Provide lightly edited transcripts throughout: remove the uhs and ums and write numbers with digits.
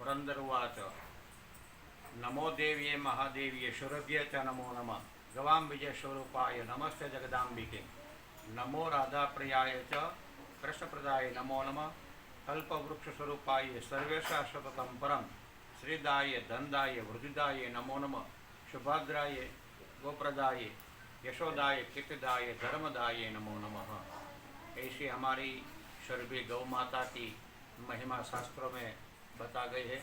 पुरंदरवाच नमो देव्ये महादेव्ये शुरभ्ये च नमो नमः गवां विजयस्वरूपाय नमस्ते जगदाम्बिके नमो राधाप्रियाय च कृष्णप्रदाय नमो नमः कल्पवृक्षस्वरूपाय सर्वेशा सततं परम श्रीदाय धनदाय वृद्धिदाय नमो नमः शुभद्राय गोप्रदाय यशोदाय कीर्तिदाय धर्मदाय नमो नमः। ऐसी हमारी शर्वी गौ माता की महिमा शास्त्रों में बता गई है।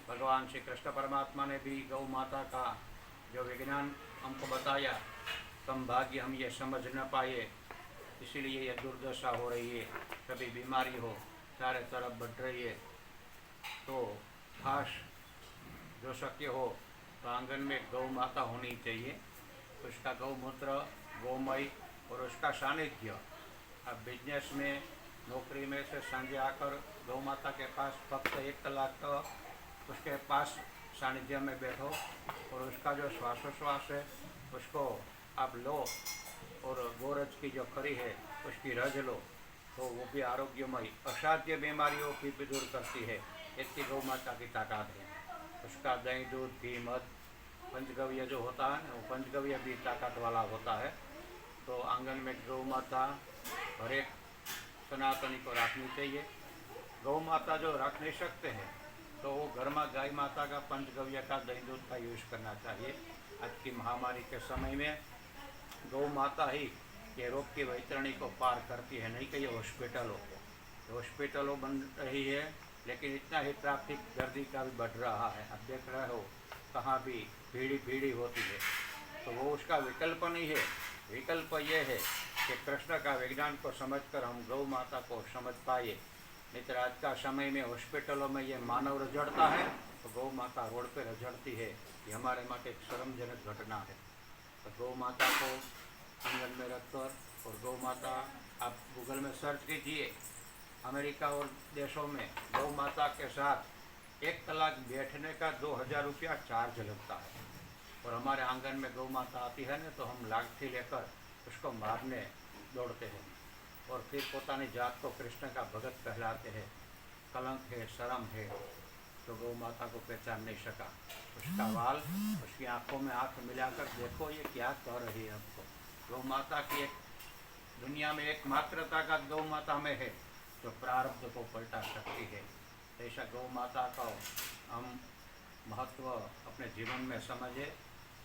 भगवान श्री कृष्ण परमात्मा ने भी गौ माता का जो विज्ञान हमको बताया, कम भाग्य हम ये समझ न पाए, इसीलिए ये दुर्दशा हो रही है। कभी बीमारी हो, चारों तरफ बढ़ रही है। तो खास जो शक्य हो तो आंगन में गौ माता होनी चाहिए। उसका गौमूत्र, गोमय और उसका सानिध्य। अब बिजनेस में, नौकरी में से संजय आकर गौ माता के पास फक्त 1 कलाक तो उसके पास सानिध्य में बैठो और उसका जो श्वासोश्वास है उसको आप लो और गोरज की जो खरी है उसकी रज लो, तो वो भी आरोग्यमय असाध्य बीमारियों की भी दूर करती है। इतनी गौ माता की ताकत है। उसका दही, दूध, घी, मध, पंचगव्य जो होता है वो पंचगव्य भी ताकत वाला होता है। तो आंगन में गौ माता हर एक सनातनी को रखनी चाहिए। गौ माता जो रख नहीं सकते हैं तो वो घर में गाय माता का पंचगव्य का दही दूध का यूज़ करना चाहिए। आज की महामारी के समय में गौ माता ही ये रोग की वैतरणी को पार करती है, नहीं कि ये हॉस्पिटलों बन रही है, लेकिन इतना ही ट्रैफिक गर्दी का भी बढ़ रहा है। अब देख रहे हो कहाँ भी भीड़ी होती है, तो वो उसका विकल्प नहीं है। विकल्प ये है कि कृष्ण का विज्ञान को समझकर हम गौ माता को समझ पाए। नहीं तो आज का समय में हॉस्पिटलों में ये मानव रजड़ता है तो गौ माता रोड पे रजड़ती है। ये हमारे माटे एक शर्मजनक घटना है। तो गौ माता को आंगन में रखकर, और गौ माता आप गूगल में सर्च कीजिए, अमेरिका और देशों में गौ माता के साथ 1 कलाक बैठने का 2000 रुपया चार्ज लगता है। और हमारे आंगन में गौ माता आती है ना तो हम लाठी लेकर उसको मारने दौड़ते हैं और फिर पोतानी जात को कृष्ण का भगत कहलाते हैं। कलंक है, शर्म है, तो गौ माता को पहचान नहीं सका। उसका बाल, उसकी आंखों में आंख मिलाकर देखो ये क्या कह रही है हमको। गौ माता की एक दुनिया में एकमात्र ताकत गौ माता में है जो प्रारब्ध को पलटा सकती है। ऐसा गौ माता का हम महत्व अपने जीवन में समझे।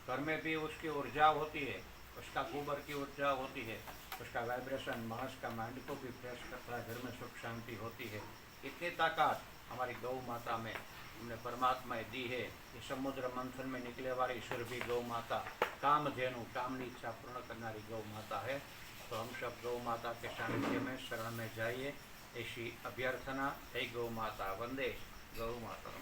घर में भी उसकी ऊर्जा होती है, उसका गोबर की ऊर्जा होती है, उसका वाइब्रेशन मानस का माइंड को भी फ्रेश करता है, घर में सुख शांति होती है। इतनी ताकत हमारी गौ माता में हमने परमात्मा दी है। ये समुद्र मंथन में निकले वाली सुरभि गौ माता, कामधेनु, कामनी इच्छा पूर्ण करनारी गौ माता है। तो हम सब गौ माता के सानिध्य में शरण में जाइए, ऐसी अभ्यर्थना। हे गौ माता, वंदे गौ माता।